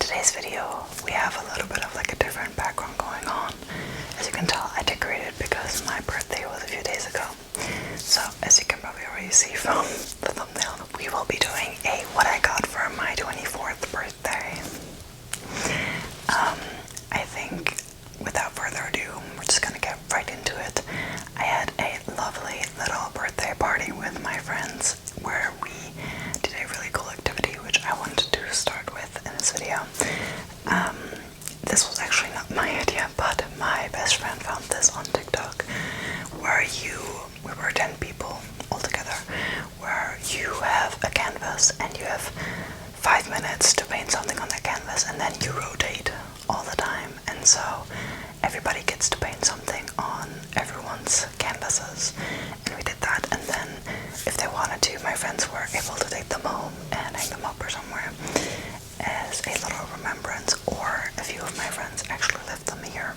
today's video, we have a little bit of like a different background going on. As you can tell, I decorated because my birthday was a few days ago. So, as you can probably already see from the thumbnail, we will be doing a what I got for my 24th birthday. I think, without further ado, we're just gonna get right into it. I had a lovely little birthday party with my friends where we did a really cool activity, which I wanted to start with in this video. This was actually not my idea, but my best friend found this on TikTok, where we were 10 people all together, where you have a canvas and you have 5 minutes to paint something on that canvas, and then you rotate all the time, and so everybody gets to paint something on everyone's canvases. And we did that, and then if they wanted to, my friends were able to take them home and hang them up or somewhere as a little remembrance, or a few of my friends actually left them here.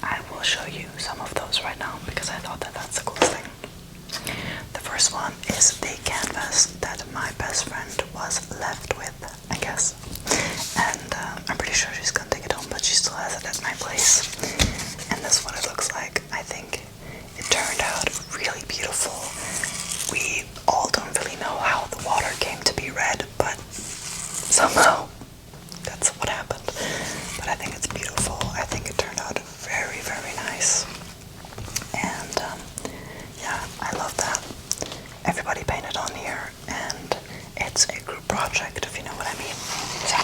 I will show you some of those right now because I thought that that's the coolest thing. The first one is the canvas that my best friend was left with, I guess. And I'm pretty sure she's gonna take it home, but she still has it at my place. And this is what it looks like. I think it turned out really beautiful. We all don't really know how the water came to be red, but somehow that's what happened. But I think it's beautiful. I think it turned out very, very nice. And yeah, I love that. Everybody painted on here, and it's a group project, if you know what I mean. So,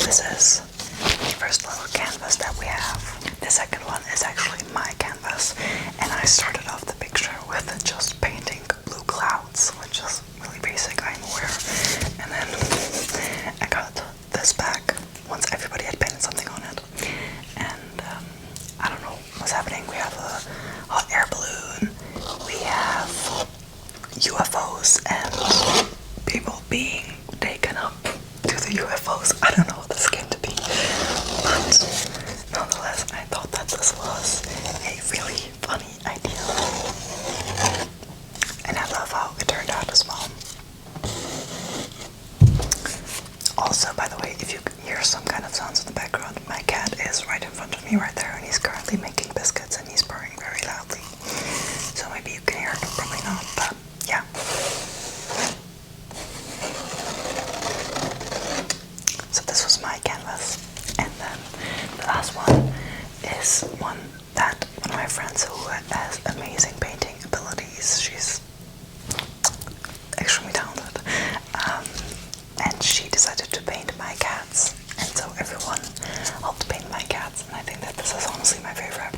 this is the first little canvas that we have. The second one is actually my canvas, and I started off the picture with just painting blue clouds, which is really basic, I'm aware. And then I got this back once everybody had painted something on it. And I don't know what's happening. We have a hot air balloon, we have UFOs, and people being taken up to the UFOs. I don't know what this came to be, but nonetheless, I thought that this was a really funny idea. And I love how it turned out as well. Also, by the way, if you hear some kind of sounds in the background, my cat is right in front of me right there, and he's currently making biscuits and he's purring very loudly. So maybe you can hear it, probably not, but yeah. So this was my canvas. And then the last one is one that one of my friends who has amazing painting abilities. She's extremely talented. And she decided to paint my cats. And so everyone helped paint my cats. And I think that this is honestly my favorite.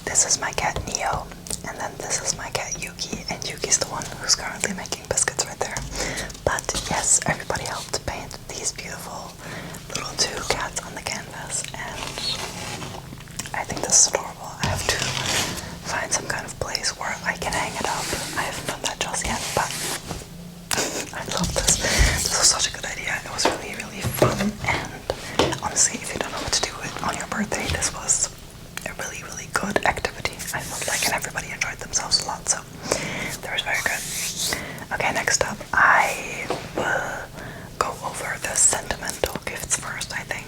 This is my cat Neo. And then this is my cat Yuki. And Yuki's the one who's currently making biscuits right there. But yes, everybody helped paint these beautiful little two cats on the canvas. And I think this is adorable. I have to find some kind of place where I can hang it up. I haven't done that just yet, but I love this. This was such a good idea. It was really, really fun. And honestly, if you don't know what to do on your birthday, this was a really, really good activity. I felt like, and everybody enjoyed themselves a lot, so that was very good. Okay, next up, I will go over the sentimental gifts first, I think.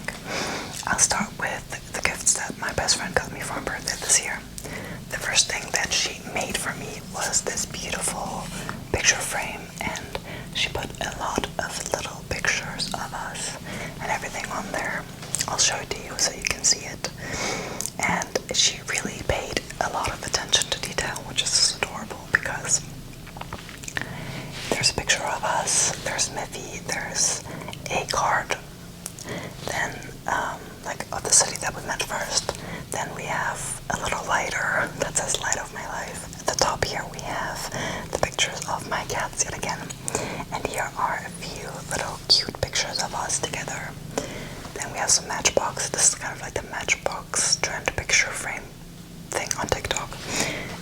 I'll start with the gifts that my best friend got me for my birthday this year. The first thing that she made for me was this beautiful picture frame, and she put a lot of little pictures of us and everything on there. I'll show it to you so you can see it. And she really paid a lot of attention to detail, which is adorable because there's a picture of us, there's Miffy, there's a card, then like of the city that we met first. Then we have a little lighter that says "Light of My Life." At the top here we have the pictures of my cats yet again, and here are a few little cute pictures of us together. Then we have some Matchbox. This is kind of like the Matchbox trend picture frame thing on TikTok.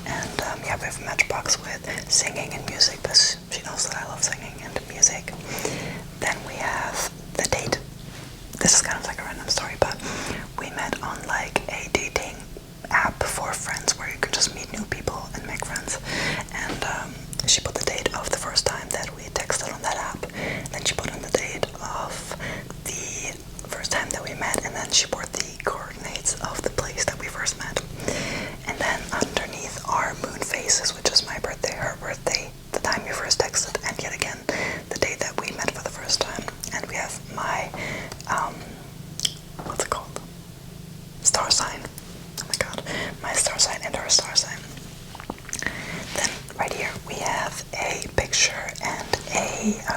And yeah, we have a Matchbox with singing and music because she knows that I love singing and music. Then we have the date. This is kind of like a random story, but we met on like a dating app for friends where you can just meet new people and make friends. And she put the date of the first time that we texted on that app. Then she put in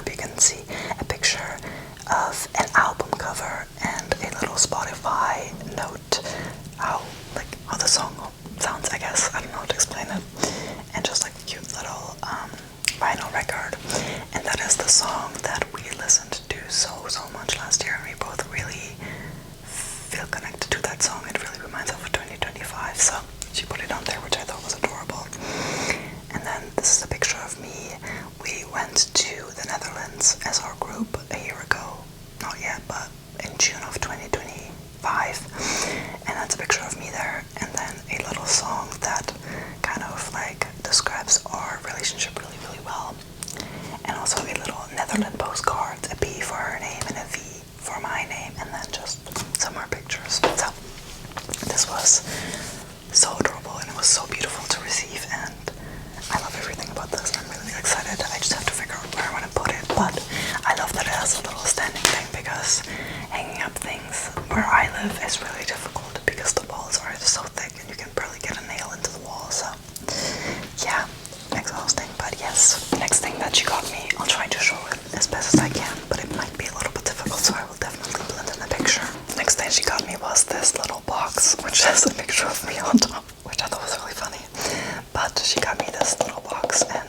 you can see a picture of an album cover and a little Spotify note, how the song sounds, I guess. I don't know how to explain it. And just like a cute little vinyl record. And that is the song that we listened to so much last year, and we both really feel connected to that song. It really reminds us of 2025, so she put it on there, which I thought was adorable. And then this is a picture of me. We went to the Netherlands as our group a year ago. Not yet, but in June of 2025. And that's a picture of me there. And then a little song that kind of like describes our relationship really, really well. And also a little Netherlands postcard, a P for her name and a V for my name, and then just some more pictures. So this was so adorable, and it was so beautiful to receive, and I love everything about this. I'm really excited. I just have to figure out where I want to put it, but I love that it has a little standing thing, because hanging up things where I live is really difficult because the walls are so thick and you can barely get a nail into the wall. So yeah, exhausting, but yes. Next thing that she got me, I'll try to show it as best as I can, but it might be a little bit difficult, so I will definitely blend in the picture. Next thing she got me was this little box, which has a picture of me on top, which I thought was really funny. But she got me this little box, and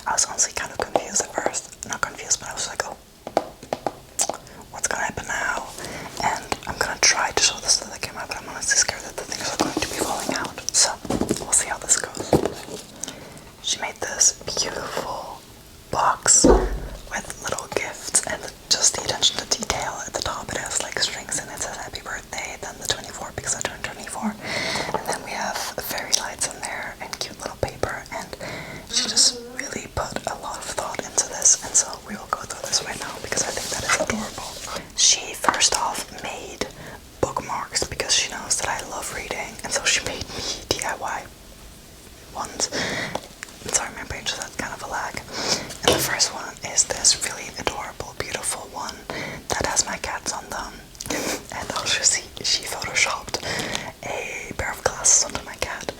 I was honestly kind of confused at first. Not confused, but I was like, oh, what's gonna happen now? And I'm gonna try to show this to the camera, but I'm honestly scared that the things are going to be falling out. So we'll see how this goes. She made this beautiful box with little gifts, and just the attention to detail at the top. It has like strings, and it says happy birthday, then the 24 because I turned 24, and then we have fairy lights in there and cute little paper, and she just really put a lot of thought into this, and so we will go through this right now because I think that is adorable. She first off made bookmarks because she knows that I love reading, and so she made me DIY ones. Sorry, my brain just had kind of a lag. And the first one is this really adorable, beautiful one that has my cats on them. And also she photoshopped a pair of glasses onto my cat.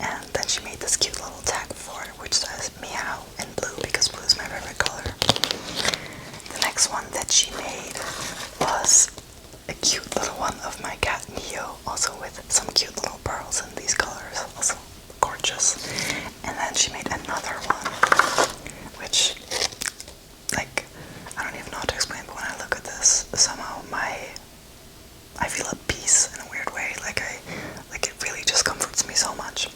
And then she made this cute little tag for it, which says meow in blue, because blue is my favorite color. The next one that she made was a cute little one of my cat Neo, also with some cute little pearls in these colors. Also gorgeous. And then she made another one, which, like, I don't even know how to explain, but when I look at this, somehow I feel at peace in a weird way. Like it really just comforts me so much.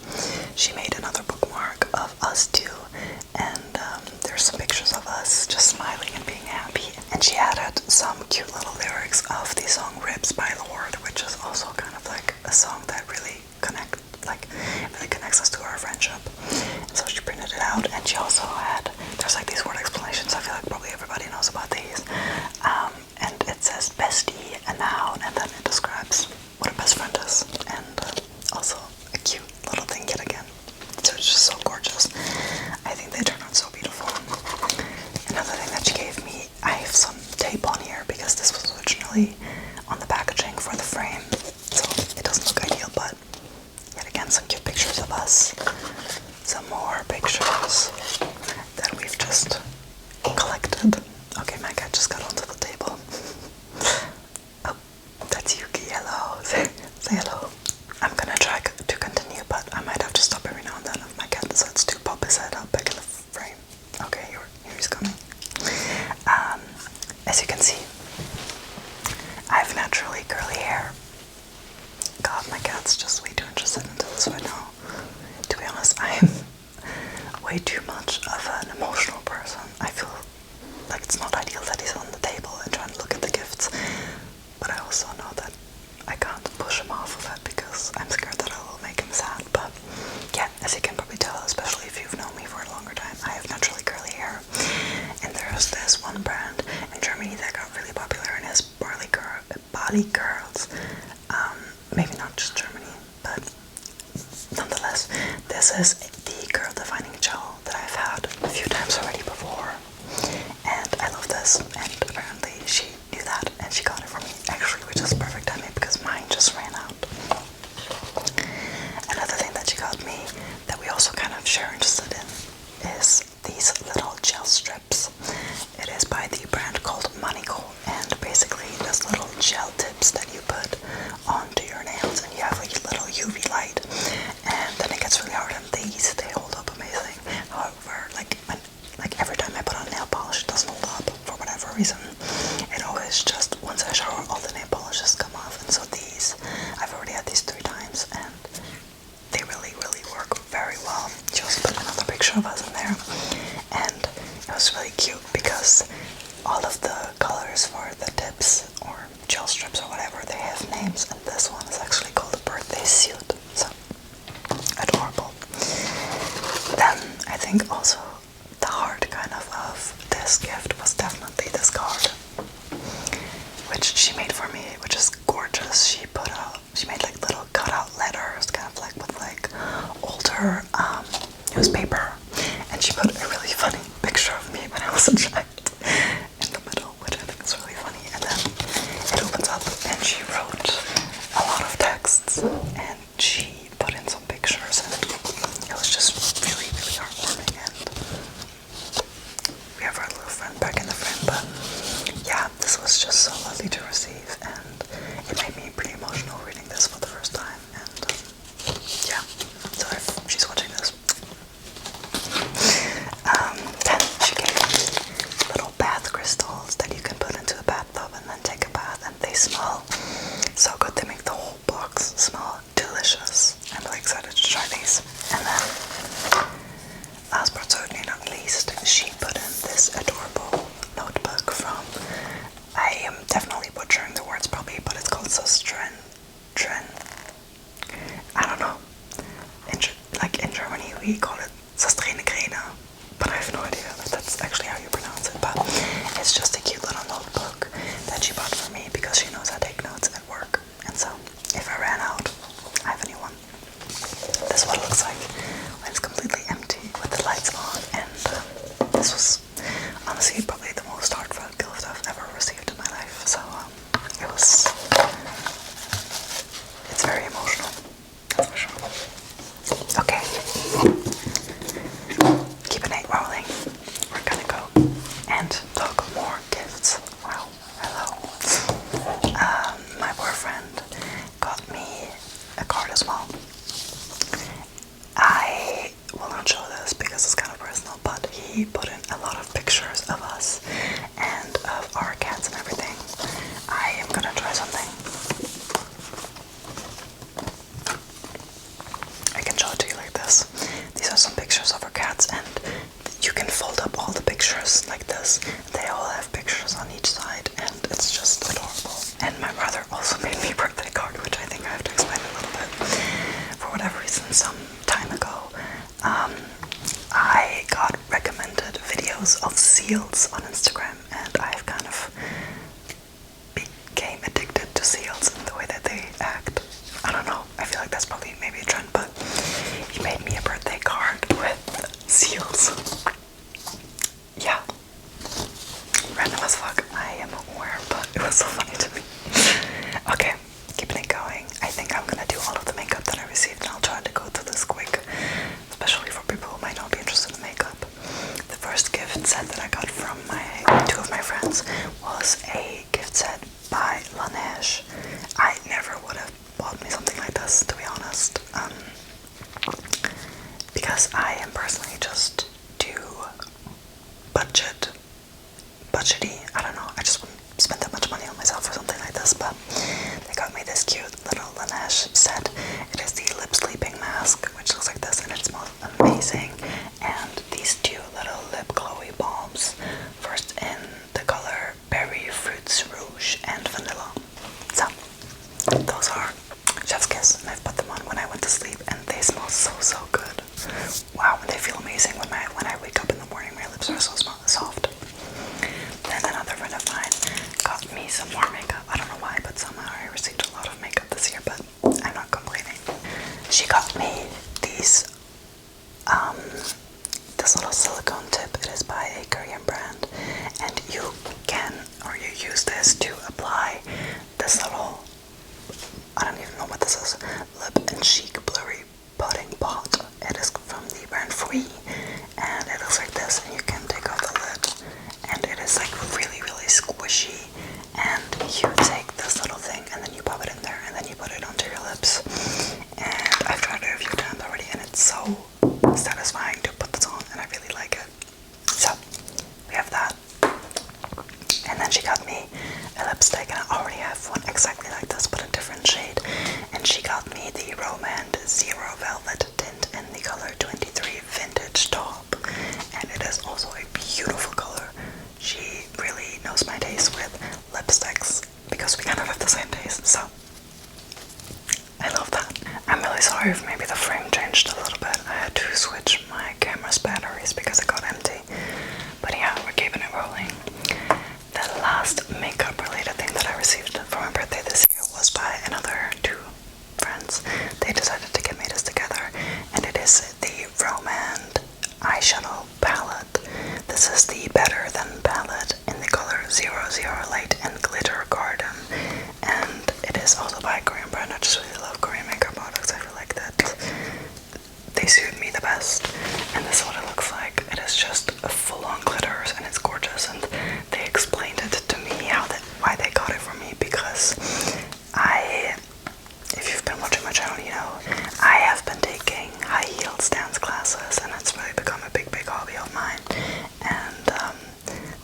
She made another bookmark of us two, and there's some pictures of us just smiling and being happy. And she added some cute little lyrics of the song Ribs by Lorde, which is also kind of like a song that really connects us to our friendship. And so she printed it out, and she also had, there's like these word explanations. I feel like probably everybody knows about these. And it says bestie, a noun, and then it describes what a best friend is. And also a cute little thing yet again. So it's just so gorgeous. I think they turn out so beautiful. Another thing that she gave me, I have some tape on here because this was originally on the packaging for the frame, so it doesn't look ideal, but yet again some cute pictures of us, some more pictures that we've just collected. Okay, my cat just got onto the table. Oh, that's Yuki. Hello. Say hello. I'm gonna try to continue, but I might have to stop every now and then if my cat decides to pop his head up back in the frame. Okay, here he's coming. As you can see, I have naturally curly hair. God, my cat's just way too interested into this right now. To be honest, I am way too much of an emotional person. I feel like it's not ideal that he's on the table and trying to look at the gifts, but I also know that I can't push him off of it because I'm scared that I will make him sad. But yeah, as you can probably tell, especially if you've known me for a longer time, I have naturally curly hair. And there's this one brand in Germany that got really popular, and is Bali Girls. Maybe not just Germany, but nonetheless, this is the Girl Defining Gel that I've had a few times already before, and I love this, and apparently she knew that, and she got it for me, actually, which is perfect timing because mine just ran out. Another thing that she got me that we also kind of share interested in is these little gel strips. It is by reason, it always just, once I shower, all the nail polishes come off. And so these, I've already had these 3 times, and they really, really work very well. She also put another picture of us in there, and it was really cute because all of the colors for the tips or gel strips or whatever, they have names, and this one is actually called a birthday suit. So adorable. Then I think also the heart kind of this gift was definitely this card, which she made for me, which is gorgeous. She made like little cutout letters, kind of like with like older newspaper, and she put a really funny picture of me when I was a child in the middle, which I think is really funny. And then it opens up, and she wrote a lot of texts, and she put in some pictures, and it was just really, really heartwarming. And we have our little friend back in the frame, but yeah, this was just so lovely to receive, and it made me pretty emotional reading this for the first time. And yeah, so if she's watching this, then she gave me little bath crystals that you can put into a bathtub and then take a bath, and they smell so good. They make the whole box smell delicious. I'm really excited to try these. And then, last but certainly not least, she put in this adorable notebook from, I am definitely butchering the words probably, but it's called Sustren. I don't know. Like in Germany we call it Sastrenegräne, but I have no idea if that's actually how you pronounce it. But it's just a cute little notebook that she bought for me because she knows I take notes at work. And so if I ran out, I have a new one. This is what it looks like when it's completely empty with the lights on. And this was honestly probably the most heartfelt gift I've ever received in my life. So it's very emotional, that's for sure. Okay, keeping it rolling. We're gonna go and talk more gifts. Wow, hello. My boyfriend got me a card as well. I will not show this because it's kind of personal, but he put in a lot of pictures of us and of our cats and everything. I am gonna try something. I can show it to you like this. These are some pictures of our cats, and you can fold up all the pictures like this. They all have pictures on each side, and it's just adorable. And my brother also made me a birthday card, which I think I have to explain a little bit. For whatever reason, some time ago, I got recommended videos of seals on Instagram, and I've kind of became addicted to seals and the way that they act. I don't know, I feel like that's probably maybe a trend, but he made me a birthday card with seals. Yeah, random as fuck, I am aware, but it was so funny to me. Okay, keeping it going. I think I'm gonna do all of the makeup that I received, and I'll try to go through this quick, especially for people who might not be interested in makeup. The first gift set that I got from two of my friends was a gift set by Laneige. I never would have bought me something like this, to be honest, because I am personally just too budgety. I don't know, I just wouldn't spend that much money on myself for something like this, but they got me this cute little Laneige set. It is the lip sleeping mask, which looks like this, and it smells amazing. And these 2 little lip glowy balms, first in the color Berry Fruits Rouge and Vanilla. So those are Chef's Kiss, and I've put them on when I went to sleep, and they smell so good. Wow, and they feel amazing when I wake up in the morning. My lips are so soft. Then another friend of mine got me some more makeup. I don't know why, but somehow I received a lot of makeup this year, but I'm not complaining. She got me these this little silicone tip. It is by a Korean brand, and you use this to apply this little, I don't even know what this is, lip and cheek blurry pudding pot. It is from the brand Free, and it looks like this, and you can take off the lid, and it is like really squishy, and you take this little thing and then you pop it in there, and then you put it onto your lips. And I've tried it a few times already, and it's so satisfying to put this on, and I really like it. So we have that, And then she got me a lipstick, and I already have one exactly like this, but a different shade. And she got me the Romand Zero Velvet Tint in the color 23 Vintage Taupe. And it is also a beautiful color. She really knows my taste with lipsticks, because we kind of have the same taste, so I love that. I'm really sorry if maybe the frame changed a little bit. I had to switch my camera's batteries because it got empty. But yeah, we're keeping it rolling. The last makeup related thing that I received for my birthday this year was by another two friends. They decided to get me this together, and it is the Romand eyeshadow palette. This is the Better Than palette in the color 00 Light and Glitter Garden, and it is also by a Korean brand. I just really love Korean makeup products. I feel like that they suit me the best, and this is what it looks like. It is just full-on glitters, and it's gorgeous, and they explained it to me why they got it for me, because if you've been watching my channel, you know, I have been taking high-heeled dance classes, and it's really become a big hobby of mine. And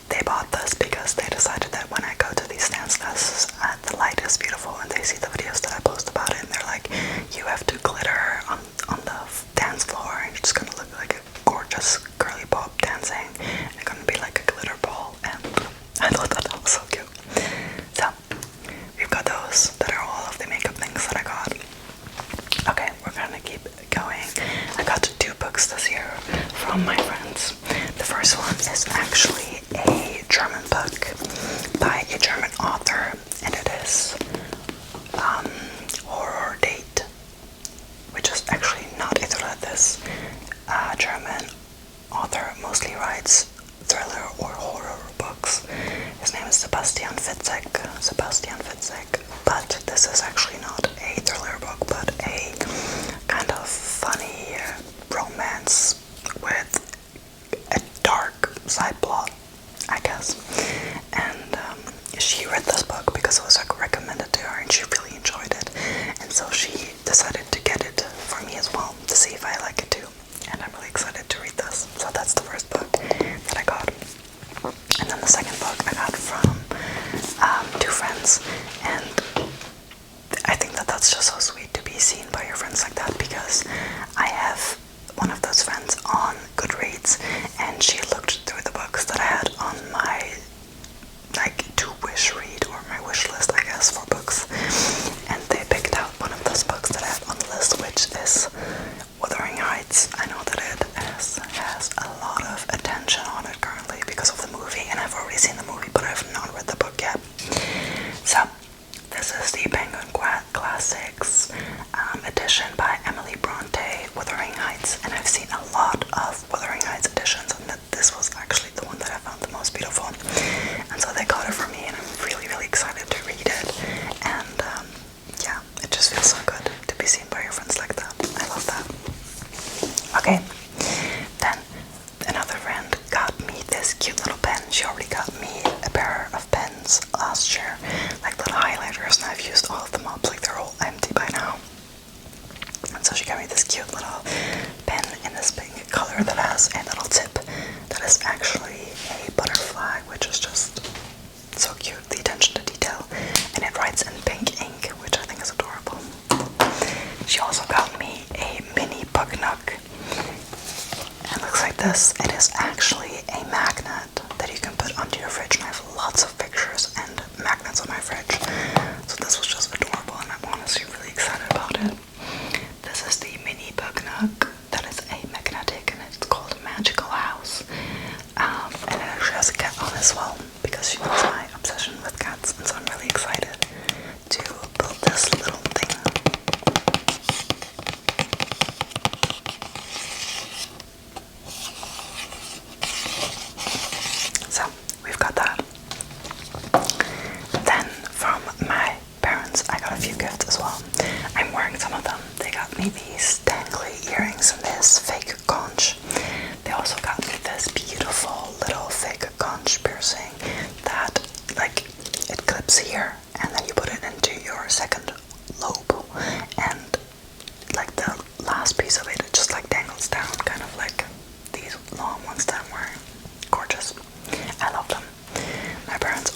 they bought this because they decided that when I go to these dance classes, the light is beautiful, and they see the videos that I post about it, and they're like, you have to glitter on the dance floor, and you're just gonna look like a gorgeous girly pop dancing, and you're gonna be like a glitter ball. And I thought that was so cute. So we've got those that are all of the makeup things that I got. Okay, we're gonna keep going. I got 2 books this year from my friends. The first one is actually a German book by a German author, and it is Horror Date, which is actually not a thriller. This German author mostly writes thriller or horror books. His name is Sebastian Fitzek. But this is actually not a thriller book, but a kind of funny romance with a dark side plot, I guess. And she read this book because it was recommended to her, and she really enjoyed it. And so she decided to get it for me as well, to see if I like it too. And I'm really excited to read this. So that's the first book that I got. And then the second book I got from 2 friends, and I think that that's just so sweet to be seen by your friends like that, because I have one of those friends on Goodreads, and she looked through the books that I had on my to-wish read, or my wish list, I guess, for books, and they picked out one of those books that I have on the list, which is Wuthering Heights. I know that it has a lot of attention on it currently because of the movie, and I've already seen the movie, but I have not read the book yet. So this is the Penguin Classics edition by Emily Bronte, Wuthering Heights, and I've seen a lot of Wuthering Heights editions, and this was actually the one that I found the most beautiful. And so they got it for me, and I'm really, really excited to read it. And yeah, it just feels so good to be seen by your friends like that. I love that. Okay, then another friend got me this cute little pen. She already got me a pair of pens last year, like little highlighters, and I've used all of them up, like they're all empty by now. And so she got me this cute little pen in this pink color that has a little tip that is actually a butterfly, which is just so cute, the attention to detail. And it writes in pink ink, which I think is adorable. She also got me a mini bug nook. It looks like this. It is actually a magnet that you can put onto your fridge, and I have lots of pictures and magnets on my fridge. So this was just adorable, and I'm honestly really excited about it. This is the mini bug nook that is a magnetic, and it's called Magical House. And it actually has a cat on as well, because she knows my obsession with cats, and so I'm really excited to build this little thing. So we've got that. Then from my parents, I got a few gifts as well. I'm wearing some of them. They got me these dangly earrings and this fake conch. They also got me this beautiful little fake conch piercing that, like, it clips here, and then you put it into your second lobe, and like the last piece of it, it just like dangles down, kind of like these long ones that I'm wearing. Gorgeous. I love them. My parents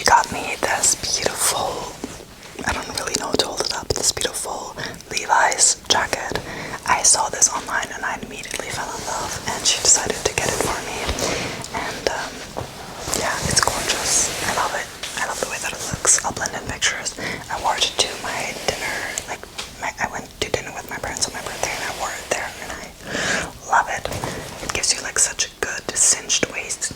got me this beautiful, I don't really know how to hold it up, this beautiful Levi's jacket. I saw this online and I immediately fell in love, and she decided to get it for me. And yeah, it's gorgeous. I love it. I love the way that it looks. I'll blend in pictures. I wore it to my dinner, like I went to dinner with my parents on my birthday and I wore it there and I love it. It gives you like such a good cinched waist.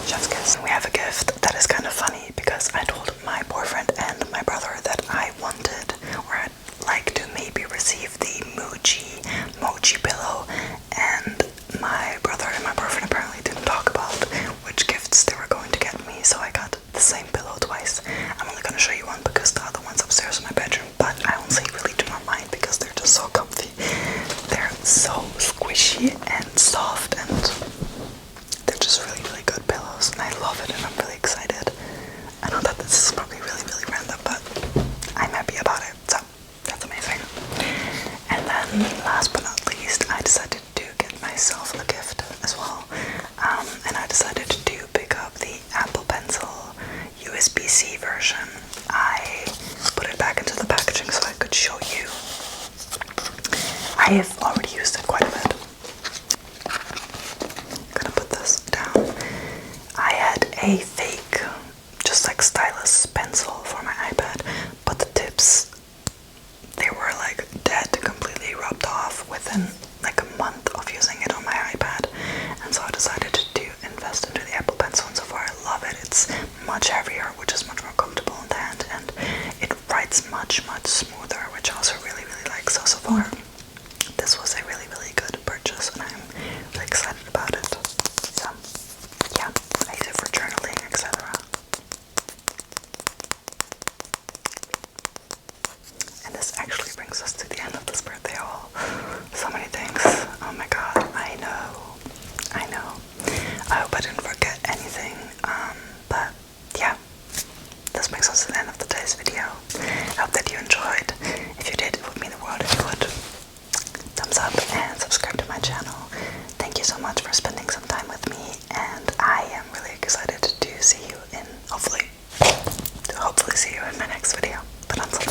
Chef's kiss. We have a gift that is kind of funny because I told my boyfriend and my brother that I wanted, or I'd like to maybe receive the Mochi pillow, and my brother and my boyfriend apparently didn't talk about which gifts they were going to get me, so I got the same pillow twice. I'm only going to show you one because the other one's upstairs in my bedroom, but I honestly really do not mind because they're just so comfy. They're so squishy and soft, and they're just really, really good pillows, and I love it, and I'm really excited. I know that this is probably really, really random, but I'm happy about it, so that's amazing. And then, last but not least, I decided to get myself a gift as well, and I decided to pick up the Apple Pencil USB-C version. I put it back into the packaging so I could show you. I have already used it quite a bit. I'm gonna put this down. I had a fake, just like stylus pencil for my iPad, but the tips, they were like dead, completely rubbed off within like a month of using it on my iPad, and so I decided to invest into the Apple Pencil, and so far I love it. It's much heavier, which is much more comfortable in the hand, and it writes much, much smoother, which I also really, really like. So far, this was a really, really good purchase, and I'm really excited about it. So, yeah, I use it for journaling, etc. And this actually brings us to the end of this birthday haul. So many things. Oh my god, I know. I hope I didn't forget anything. But yeah, this brings us to the end of today's video. I hope that you enjoyed. If you did, it would mean the world if you would thumbs up and subscribe to my channel. Thank you so much for spending some time with me, and I am really excited to see you in, hopefully see you in my next video. But until